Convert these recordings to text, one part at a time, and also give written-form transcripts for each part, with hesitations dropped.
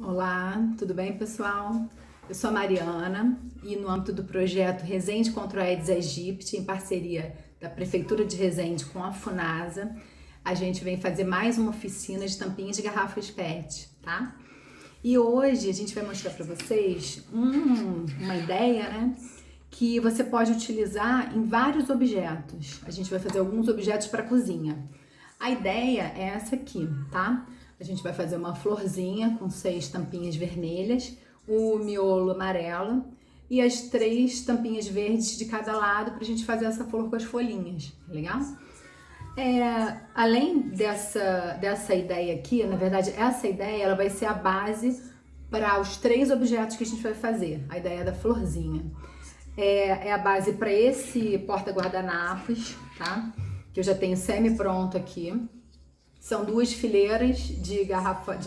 Olá, tudo bem, pessoal? Eu sou a Mariana e no âmbito do projeto Resende contra o Aedes aegypti, em parceria da Prefeitura de Resende com a Funasa, a gente vem fazer mais uma oficina de tampinhas de garrafas PET, tá? E hoje a gente vai mostrar para vocês uma ideia, né? Que você pode utilizar em vários objetos. A gente vai fazer alguns objetos para cozinha. A ideia é essa aqui, tá? A gente vai fazer uma florzinha com 6 tampinhas vermelhas, o miolo amarelo e as 3 tampinhas verdes de cada lado para a gente fazer essa flor com as folhinhas, tá legal? Além dessa ideia aqui, na verdade, essa ideia ela vai ser a base para os 3 objetos que a gente vai fazer. A ideia da florzinha é a base para esse porta-guardanapos, tá? Que eu já tenho semi-pronto aqui. São 2 fileiras de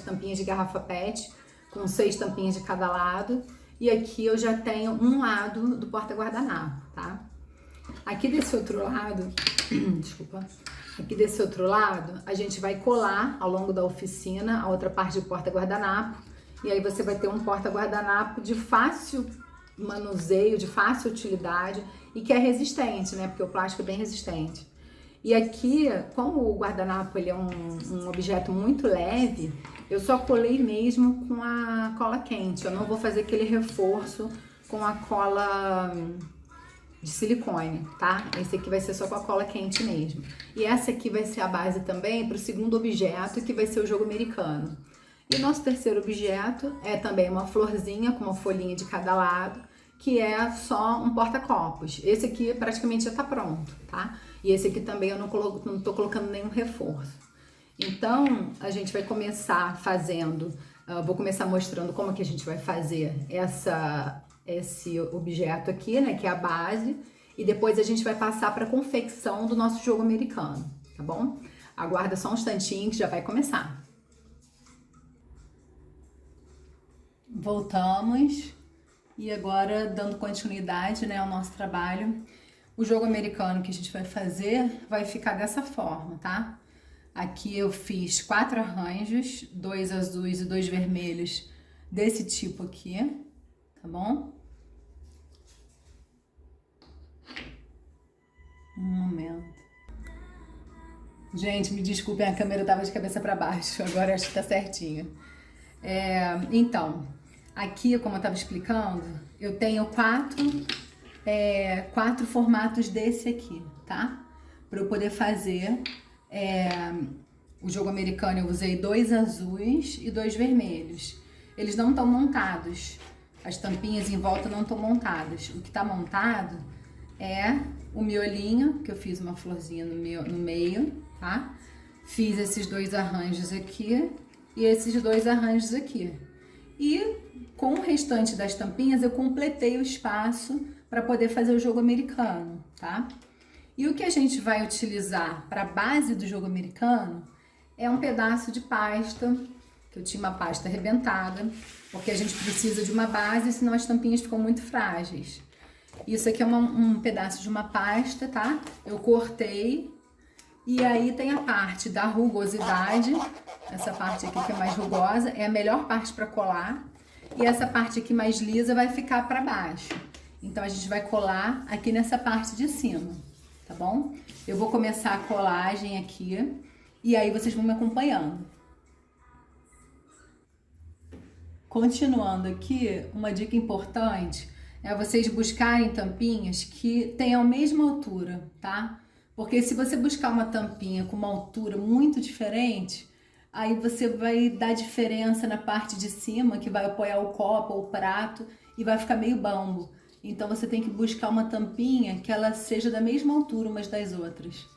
tampinhas de garrafa PET, com 6 tampinhas de cada lado. E aqui eu já tenho um lado do porta-guardanapo, tá? Aqui desse outro lado, desculpa. Aqui desse outro lado, a gente vai colar ao longo da oficina a outra parte do porta-guardanapo. E aí você vai ter um porta-guardanapo de fácil manuseio, de fácil utilidade e que é resistente, né? Porque o plástico é bem resistente. E aqui, como o guardanapo ele é um objeto muito leve, eu só colei mesmo com a cola quente. Eu não vou fazer aquele reforço com a cola de silicone, tá? Esse aqui vai ser só com a cola quente mesmo. E essa aqui vai ser a base também para o segundo objeto, que vai ser o jogo americano. E o nosso terceiro objeto é também uma florzinha com uma folhinha de cada lado, que é só um porta-copos. Esse aqui praticamente já tá pronto, tá? E esse aqui também eu não tô colocando nenhum reforço. Então, a gente vai começar fazendo, vou começar mostrando como que a gente vai fazer esse objeto aqui, né, que é a base, e depois a gente vai passar para a confecção do nosso jogo americano, tá bom? Aguarda só um instantinho que já vai começar. Voltamos. E agora, dando continuidade, né, ao nosso trabalho, o jogo americano que a gente vai fazer vai ficar dessa forma, tá? Aqui eu fiz 4 arranjos, 2 azuis e 2 vermelhos desse tipo aqui, tá bom? Um momento. Gente, me desculpem, a câmera tava de cabeça para baixo, agora acho que tá certinho. Então, aqui, como eu estava explicando, eu tenho 4 formatos desse aqui, tá? Para eu poder fazer o jogo americano, eu usei 2 azuis e 2 vermelhos. Eles não estão montados, as tampinhas em volta não estão montadas. O que está montado é o miolinho, que eu fiz uma florzinha no meio, tá? Fiz esses 2 arranjos aqui e esses 2 arranjos aqui. E com o restante das tampinhas eu completei o espaço para poder fazer o jogo americano, tá? E o que a gente vai utilizar para a base do jogo americano é um pedaço de pasta, que eu tinha uma pasta arrebentada, porque a gente precisa de uma base, senão as tampinhas ficam muito frágeis. Isso aqui é um pedaço de uma pasta, tá? Eu cortei. E aí tem a parte da rugosidade, essa parte aqui que é mais rugosa, é a melhor parte para colar. E essa parte aqui mais lisa vai ficar para baixo. Então a gente vai colar aqui nessa parte de cima, tá bom? Eu vou começar a colagem aqui e aí vocês vão me acompanhando. Continuando aqui, uma dica importante é vocês buscarem tampinhas que tenham a mesma altura, tá? Porque se você buscar uma tampinha com uma altura muito diferente, aí você vai dar diferença na parte de cima, que vai apoiar o copo ou o prato, e vai ficar meio bambo. Então você tem que buscar uma tampinha que ela seja da mesma altura umas das outras,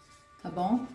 tá bom?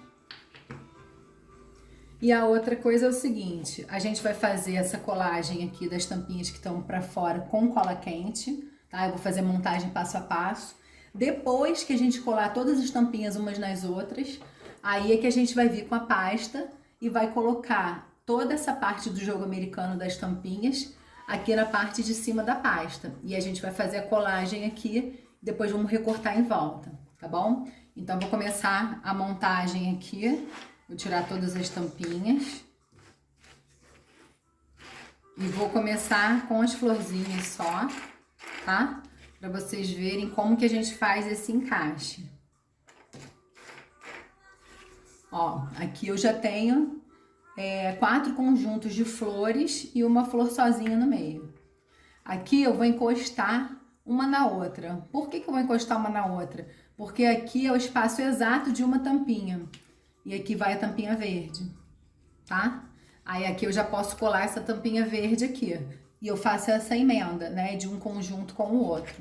E a outra coisa é o seguinte, a gente vai fazer essa colagem aqui das tampinhas que estão para fora com cola quente, tá? Eu vou fazer a montagem passo a passo. Depois que a gente colar todas as tampinhas umas nas outras, aí é que a gente vai vir com a pasta e vai colocar toda essa parte do jogo americano das tampinhas aqui na parte de cima da pasta. E a gente vai fazer a colagem aqui, depois vamos recortar em volta, tá bom? Então vou começar a montagem aqui, vou tirar todas as tampinhas. E vou começar com as florzinhas só, tá? Pra vocês verem como que a gente faz esse encaixe. Ó, aqui eu já tenho 4 conjuntos de flores e uma flor sozinha no meio. Aqui eu vou encostar uma na outra. Por que que eu vou encostar uma na outra? Porque aqui é o espaço exato de uma tampinha. E aqui vai a tampinha verde, tá? Aí aqui eu já posso colar essa tampinha verde aqui. E eu faço essa emenda, né, de um conjunto com o outro.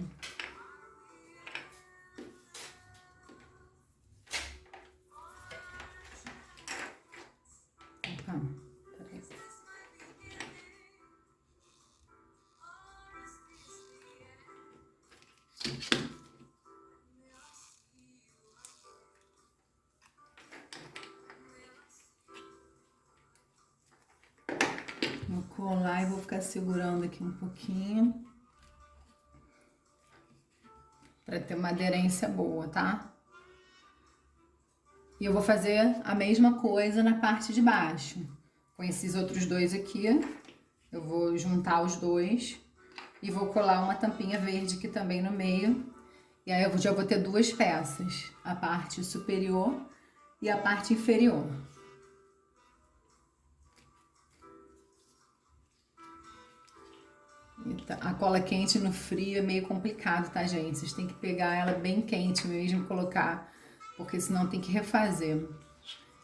Opa, peraí. Vou colar e vou ficar segurando aqui um pouquinho. Pra ter uma aderência boa, tá? E eu vou fazer a mesma coisa na parte de baixo. Com esses outros dois aqui, eu vou juntar os dois e vou colar uma tampinha verde aqui também no meio. E aí eu já vou ter 2 peças, a parte superior e a parte inferior. A cola quente no frio é meio complicado, tá, gente? Vocês têm que pegar ela bem quente mesmo, colocar, porque senão tem que refazer.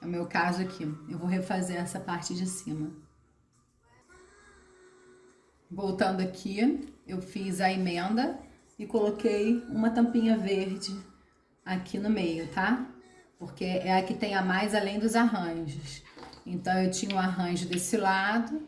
É o meu caso aqui. Eu vou refazer essa parte de cima. Voltando aqui, eu fiz a emenda e coloquei uma tampinha verde aqui no meio, tá? Porque é a que tem a mais além dos arranjos. Então, eu tinha um arranjo desse lado,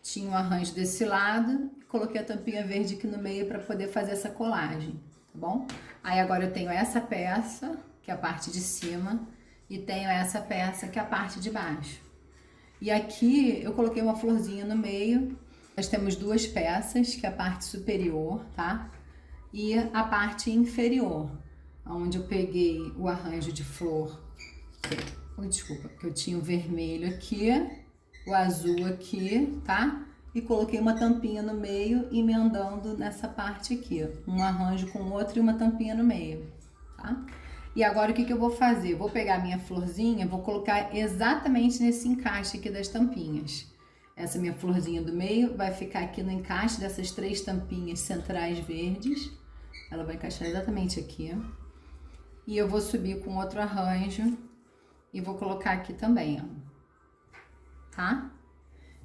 tinha um arranjo desse lado, e coloquei a tampinha verde aqui no meio para poder fazer essa colagem, tá bom? Aí agora eu tenho essa peça, que é a parte de cima, e tenho essa peça, que é a parte de baixo. E aqui eu coloquei uma florzinha no meio. Nós temos 2 peças, que é a parte superior, tá? E a parte inferior, onde eu peguei o arranjo de flor. Desculpa, que eu tinha o vermelho aqui, o azul aqui, tá? E coloquei uma tampinha no meio, emendando nessa parte aqui. Um arranjo com outro e uma tampinha no meio, tá? E agora o que que eu vou fazer? Eu vou pegar a minha florzinha, vou colocar exatamente nesse encaixe aqui das tampinhas. Essa minha florzinha do meio vai ficar aqui no encaixe dessas 3 tampinhas centrais verdes. Ela vai encaixar exatamente aqui. E eu vou subir com outro arranjo e vou colocar aqui também, ó. Tá?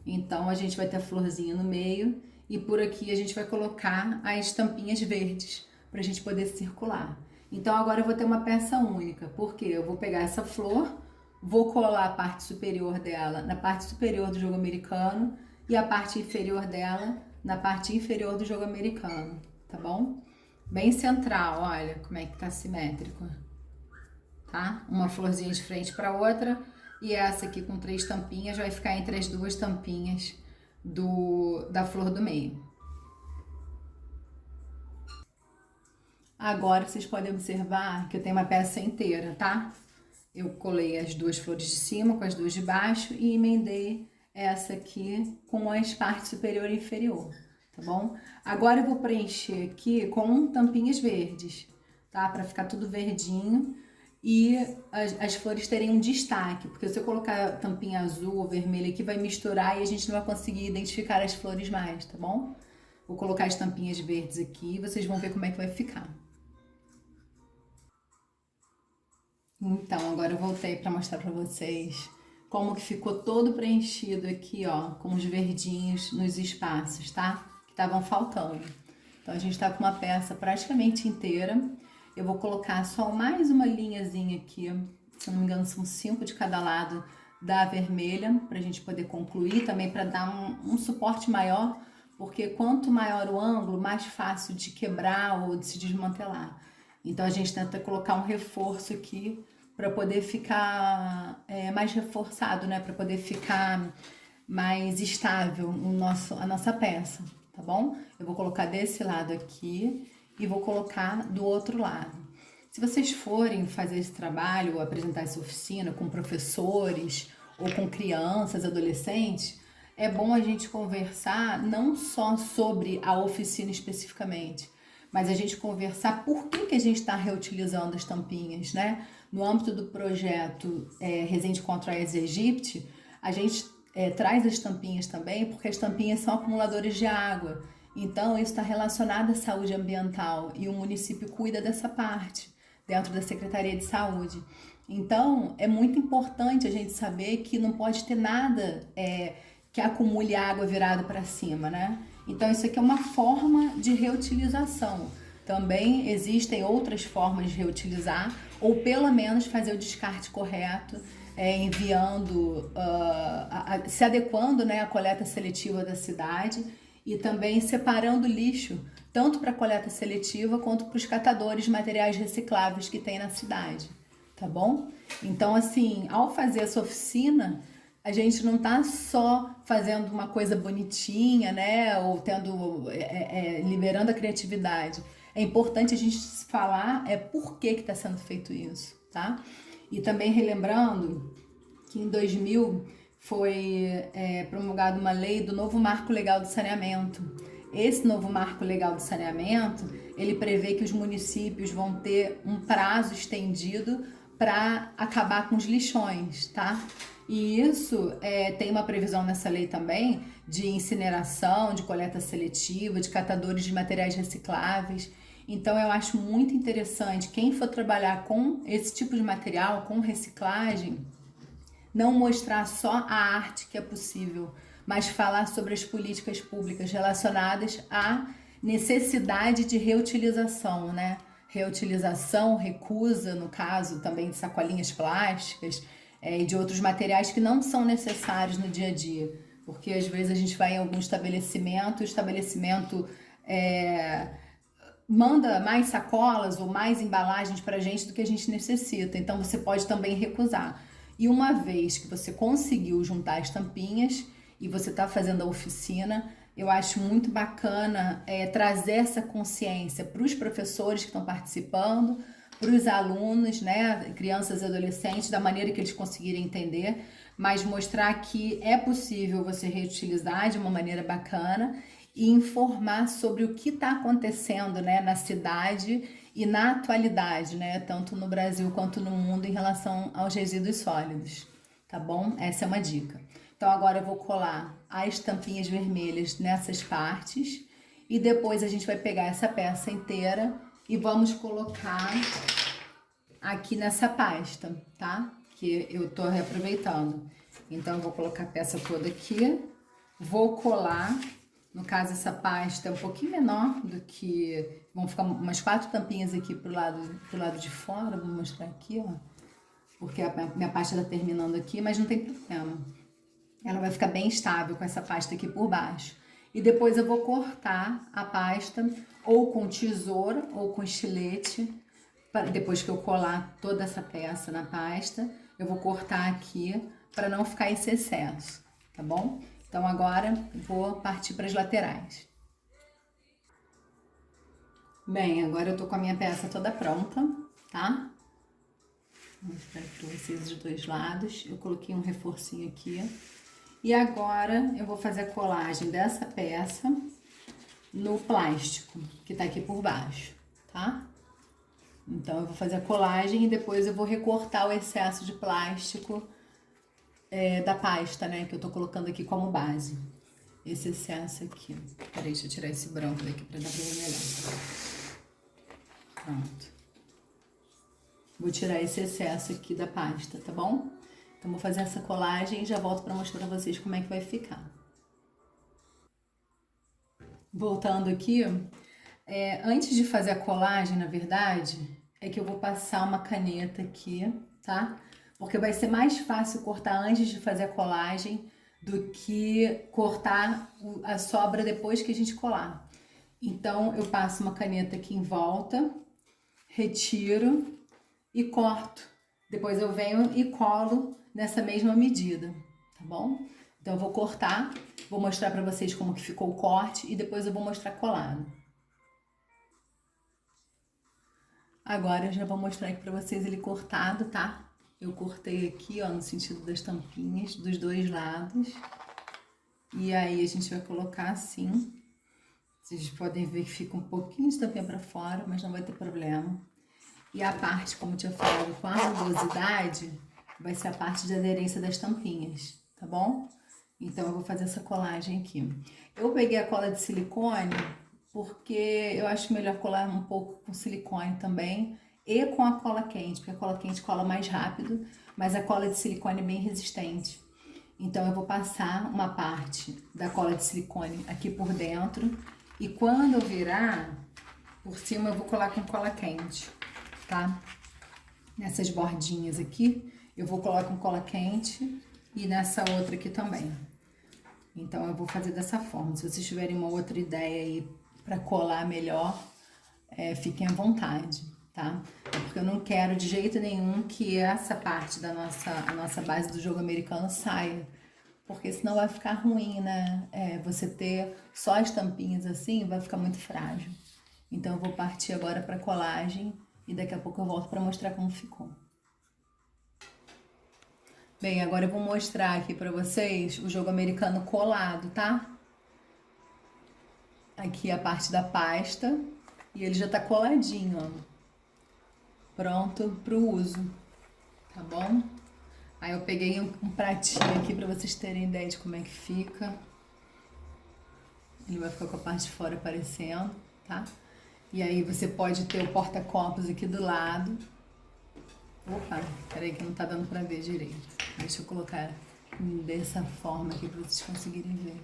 Então, a gente vai ter a florzinha no meio e por aqui a gente vai colocar as tampinhas verdes pra gente poder circular. Então, agora eu vou ter uma peça única, porque eu vou pegar essa flor, vou colar a parte superior dela na parte superior do jogo americano e a parte inferior dela na parte inferior do jogo americano, tá bom? Bem central, olha como é que tá simétrico, tá? Uma florzinha de frente para outra e essa aqui com 3 tampinhas vai ficar entre as 2 tampinhas da flor do meio. Agora vocês podem observar que eu tenho uma peça inteira, tá? Eu colei as 2 flores de cima com as 2 de baixo e emendei essa aqui com as partes superior e inferior, tá bom? Agora eu vou preencher aqui com tampinhas verdes, tá? Pra ficar tudo verdinho e as flores terem um destaque, porque se eu colocar tampinha azul ou vermelha aqui vai misturar e a gente não vai conseguir identificar as flores mais, tá bom? Vou colocar as tampinhas verdes aqui e vocês vão ver como é que vai ficar. Então, agora eu voltei para mostrar para vocês como que ficou todo preenchido aqui, ó, com os verdinhos nos espaços, tá? Que estavam faltando. Então, a gente tá com uma peça praticamente inteira. Eu vou colocar só mais uma linhazinha aqui, se eu não me engano são 5 de cada lado da vermelha, pra gente poder concluir, também para dar um suporte maior, porque quanto maior o ângulo, mais fácil de quebrar ou de se desmantelar. Então, a gente tenta colocar um reforço aqui para poder ficar mais reforçado, né? Para poder ficar mais estável a nossa peça, tá bom? Eu vou colocar desse lado aqui e vou colocar do outro lado. Se vocês forem fazer esse trabalho, ou apresentar essa oficina com professores ou com crianças, adolescentes, é bom a gente conversar não só sobre a oficina especificamente, mas a gente conversar por que a gente está reutilizando as tampinhas, né? No âmbito do projeto Resende contra a Aedes aegypti, a gente traz as tampinhas também, porque as tampinhas são acumuladores de água. Então, isso está relacionado à saúde ambiental e o município cuida dessa parte, dentro da Secretaria de Saúde. Então, é muito importante a gente saber que não pode ter nada que acumule água virada para cima, né? Então, isso aqui é uma forma de reutilização. Também existem outras formas de reutilizar, ou pelo menos fazer o descarte correto, enviando, se adequando, né, à coleta seletiva da cidade e também separando lixo, tanto para a coleta seletiva quanto para os catadores de materiais recicláveis que tem na cidade, tá bom? Então, assim, ao fazer essa oficina, a gente não tá só fazendo uma coisa bonitinha, né, ou liberando a criatividade. É importante a gente falar por que está sendo feito isso, tá? E também relembrando que em 2000 foi promulgada uma lei do novo Marco Legal do Saneamento. Esse novo Marco Legal do Saneamento, ele prevê que os municípios vão ter um prazo estendido para acabar com os lixões, tá? E isso tem uma previsão nessa lei também de incineração, de coleta seletiva, de catadores de materiais recicláveis. Então eu acho muito interessante quem for trabalhar com esse tipo de material, com reciclagem, não mostrar só a arte que é possível, mas falar sobre as políticas públicas relacionadas à necessidade de reutilização, né? Reutilização, recusa, no caso também de sacolinhas plásticas e de outros materiais que não são necessários no dia a dia. Porque às vezes a gente vai em algum estabelecimento, o estabelecimento manda mais sacolas ou mais embalagens para a gente do que a gente necessita. Então você pode também recusar. E uma vez que você conseguiu juntar as tampinhas e você está fazendo a oficina, eu acho muito bacana trazer essa consciência para os professores que estão participando, para os alunos, né, crianças e adolescentes, da maneira que eles conseguirem entender, mas mostrar que é possível você reutilizar de uma maneira bacana e informar sobre o que está acontecendo, né, na cidade e na atualidade, né, tanto no Brasil quanto no mundo em relação aos resíduos sólidos, tá bom? Essa é uma dica. Então agora eu vou colar as tampinhas vermelhas nessas partes e depois a gente vai pegar essa peça inteira e vamos colocar aqui nessa pasta, tá? Que eu tô reaproveitando. Então eu vou colocar a peça toda aqui, vou colar. No caso, essa pasta é um pouquinho menor do que... Vão ficar umas 4 tampinhas aqui pro lado de fora. Vou mostrar aqui, ó. Porque a minha pasta tá terminando aqui, mas não tem problema. Ela vai ficar bem estável com essa pasta aqui por baixo. E depois eu vou cortar a pasta ou com tesoura ou com estilete. Depois que eu colar toda essa peça na pasta, eu vou cortar aqui para não ficar esse excesso, tá bom? Então agora vou partir para as laterais. Bem, agora eu tô com a minha peça toda pronta, tá? Vou mostrar para vocês os dois lados. Eu coloquei um reforcinho aqui. E agora eu vou fazer a colagem dessa peça no plástico, que tá aqui por baixo, tá? Então eu vou fazer a colagem e depois eu vou recortar o excesso de plástico da pasta, né, que eu tô colocando aqui como base. Esse excesso aqui. Peraí, deixa eu tirar esse branco daqui pra dar pra ver melhor. Pronto. Vou tirar esse excesso aqui da pasta, tá bom? Então vou fazer essa colagem e já volto pra mostrar pra vocês como é que vai ficar. Voltando aqui, antes de fazer a colagem, na verdade, é que eu vou passar uma caneta aqui, tá? Porque vai ser mais fácil cortar antes de fazer a colagem do que cortar a sobra depois que a gente colar. Então, eu passo uma caneta aqui em volta, retiro e corto. Depois eu venho e colo nessa mesma medida, tá bom? Então, eu vou cortar, vou mostrar pra vocês como que ficou o corte e depois eu vou mostrar colado. Agora eu já vou mostrar aqui pra vocês ele cortado, tá? Eu cortei aqui, ó, no sentido das tampinhas, dos dois lados. E aí a gente vai colocar assim. Vocês podem ver que fica um pouquinho de tampinha pra fora, mas não vai ter problema. E a parte, como eu tinha falado, com a rugosidade, vai ser a parte de aderência das tampinhas, tá bom? Então eu vou fazer essa colagem aqui. Eu peguei a cola de silicone porque eu acho melhor colar um pouco com silicone também e com a cola quente, porque a cola quente cola mais rápido, mas a cola de silicone é bem resistente. Então eu vou passar uma parte da cola de silicone aqui por dentro e quando eu virar, por cima eu vou colar com cola quente, tá? Nessas bordinhas aqui, eu vou colar com cola quente e nessa outra aqui também. Então eu vou fazer dessa forma. Se vocês tiverem uma outra ideia aí para colar melhor, fiquem à vontade, tá? Porque eu não quero de jeito nenhum que essa parte da nossa base do jogo americano saia. Porque senão vai ficar ruim, né? Você ter só as tampinhas assim, vai ficar muito frágil. Então eu vou partir agora para colagem e daqui a pouco eu volto para mostrar como ficou. Bem, agora eu vou mostrar aqui para vocês o jogo americano colado, tá? Aqui a parte da pasta e ele já tá coladinho, ó. Pronto pro uso, tá bom? Aí eu peguei um pratinho aqui para vocês terem ideia de como é que fica. Ele vai ficar com a parte de fora aparecendo, tá? E aí você pode ter o porta-copos aqui do lado. Opa, peraí que não tá dando pra ver direito. Deixa eu colocar dessa forma aqui pra vocês conseguirem ver.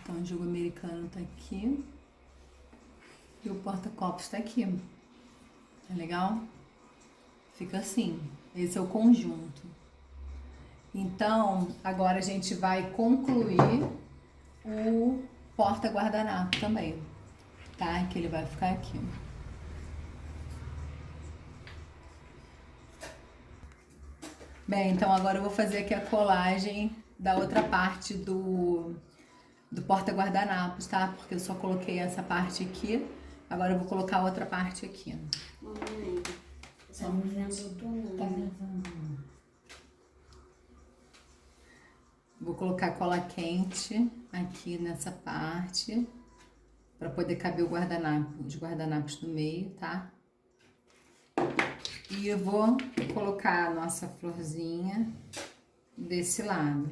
Então o jogo americano tá aqui. E o porta-copos tá aqui. Tá legal? Fica assim. Esse é o conjunto. Então, agora a gente vai concluir o porta-guardanapo também. Tá? Que ele vai ficar aqui. Bem, então agora eu vou fazer aqui a colagem da outra parte do porta-guardanapos, tá? Porque eu só coloquei essa parte aqui, agora eu vou colocar a outra parte aqui. Mamãe, tá me vendo tudo? Tá gravando. Vou colocar cola quente aqui nessa parte, para poder caber o guardanapo, os guardanapos no meio, tá? E eu vou colocar a nossa florzinha desse lado.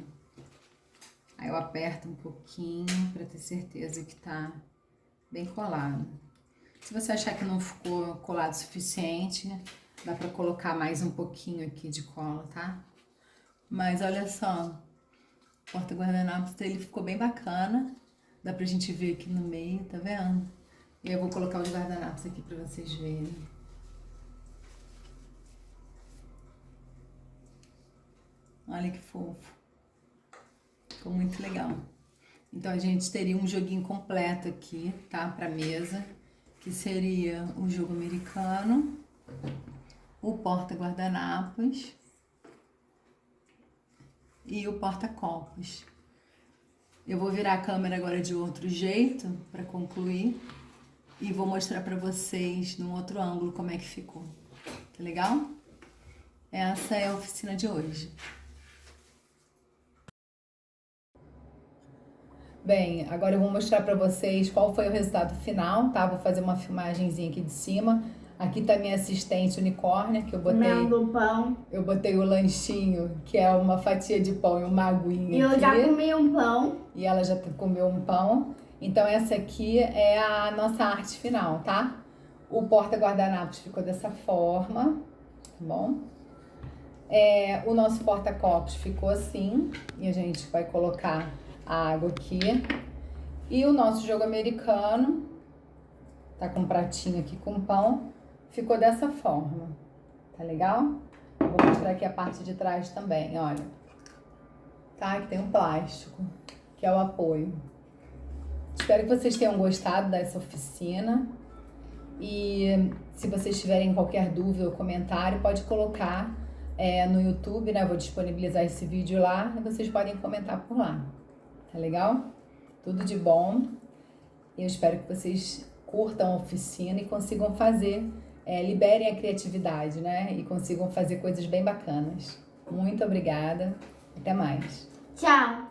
Aí eu aperto um pouquinho para ter certeza que tá bem colado. Se você achar que não ficou colado o suficiente, dá para colocar mais um pouquinho aqui de cola, tá? Mas olha só, o porta-guardanapos dele ficou bem bacana. Dá pra gente ver aqui no meio, tá vendo? E eu vou colocar os guardanapos aqui para vocês verem. Olha que fofo. Ficou muito legal. Então a gente teria um joguinho completo aqui, tá? Pra mesa. Que seria o jogo americano, o porta-guardanapos e o porta-copos. Eu vou virar a câmera agora de outro jeito para concluir e vou mostrar para vocês num outro ângulo como é que ficou. Tá legal? Essa é a oficina de hoje. Bem, agora eu vou mostrar para vocês qual foi o resultado final, tá? Vou fazer uma filmagenzinha aqui de cima. Aqui tá minha assistente unicórnia, que eu botei... Comendo pão. Eu botei o lanchinho, que é uma fatia de pão e uma aguinha E eu aqui. já comi um pão. E ela já comeu um pão. Então essa aqui é a nossa arte final, tá? O porta-guardanapos ficou dessa forma, tá bom? O nosso porta-copos ficou assim. E a gente vai colocar a água aqui. E o nosso jogo americano, tá com um pratinho aqui com pão, ficou dessa forma. Tá legal? Vou mostrar aqui a parte de trás também, olha. Tá? Aqui tem um plástico, que é o apoio. Espero que vocês tenham gostado dessa oficina. E se vocês tiverem qualquer dúvida ou comentário, pode colocar no YouTube, né? Eu vou disponibilizar esse vídeo lá e vocês podem comentar por lá. Tá legal? Tudo de bom. Eu espero que vocês curtam a oficina e consigam fazer, liberem a criatividade, né? E consigam fazer coisas bem bacanas. Muito obrigada. Até mais. Tchau.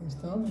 Gostou?